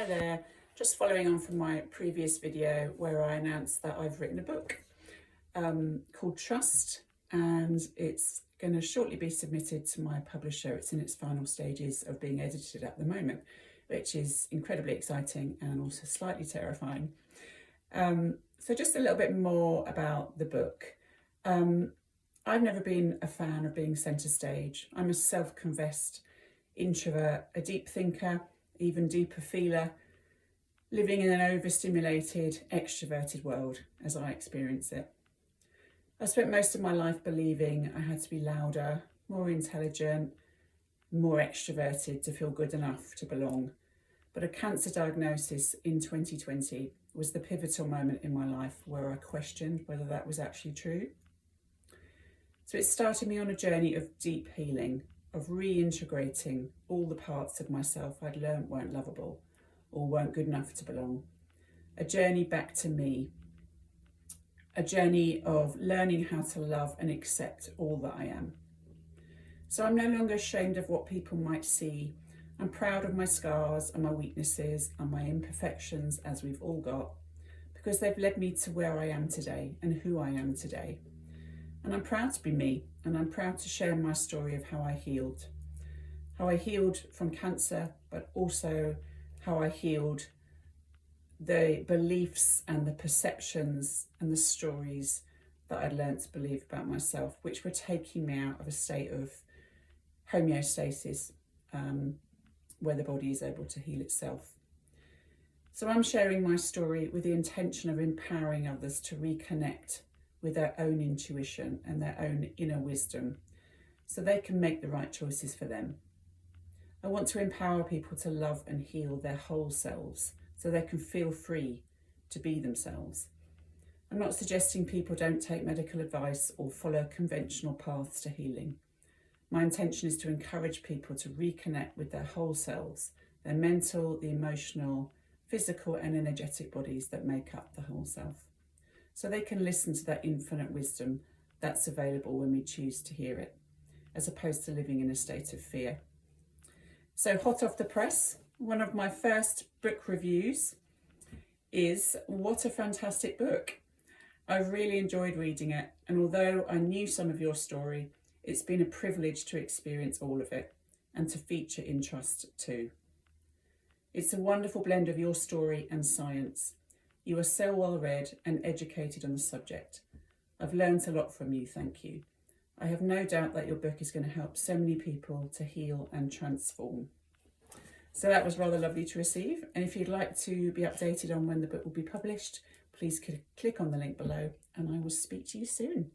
Hi there, just following on from my previous video where I announced that I've written a book called Trust, and it's going to shortly be submitted to my publisher. It's in its final stages of being edited at the moment, which is incredibly exciting and also slightly terrifying. So just a little bit more about the book. I've never been a fan of being centre stage. I'm a self-confessed introvert, a deep thinker, even deeper feeler, living in an overstimulated, extroverted world as I experience it. I spent most of my life believing I had to be louder, more intelligent, more extroverted to feel good enough to belong. But a cancer diagnosis in 2020 was the pivotal moment in my life where I questioned whether that was actually true. So it started me on a journey of deep healing, of reintegrating all the parts of myself I'd learnt weren't lovable or weren't good enough to belong. A journey back to me. A journey of learning how to love and accept all that I am. So I'm no longer ashamed of what people might see. I'm proud of my scars and my weaknesses and my imperfections, as we've all got, because they've led me to where I am today and who I am today. And I'm proud to be me, and I'm proud to share my story of how I healed. How I healed from cancer, but also how I healed the beliefs and the perceptions and the stories that I'd learned to believe about myself, which were taking me out of a state of homeostasis, where the body is able to heal itself. So I'm sharing my story with the intention of empowering others to reconnect with their own intuition and their own inner wisdom so they can make the right choices for them. I want to empower people to love and heal their whole selves so they can feel free to be themselves. I'm not suggesting people don't take medical advice or follow conventional paths to healing. My intention is to encourage people to reconnect with their whole selves, their mental, the emotional, physical and energetic bodies that make up the whole self, so they can listen to that infinite wisdom that's available when we choose to hear it, as opposed to living in a state of fear. So hot off the press, one of my first book reviews is what a fantastic book. I've really enjoyed reading it, and although I knew some of your story, it's been a privilege to experience all of it and to feature in Trust too. It's a wonderful blend of your story and science. You are so well read and educated on the subject. I've learned a lot from you, thank you. I have no doubt that your book is going to help so many people to heal and transform. So that was rather lovely to receive. And if you'd like to be updated on when the book will be published, please click on the link below and I will speak to you soon.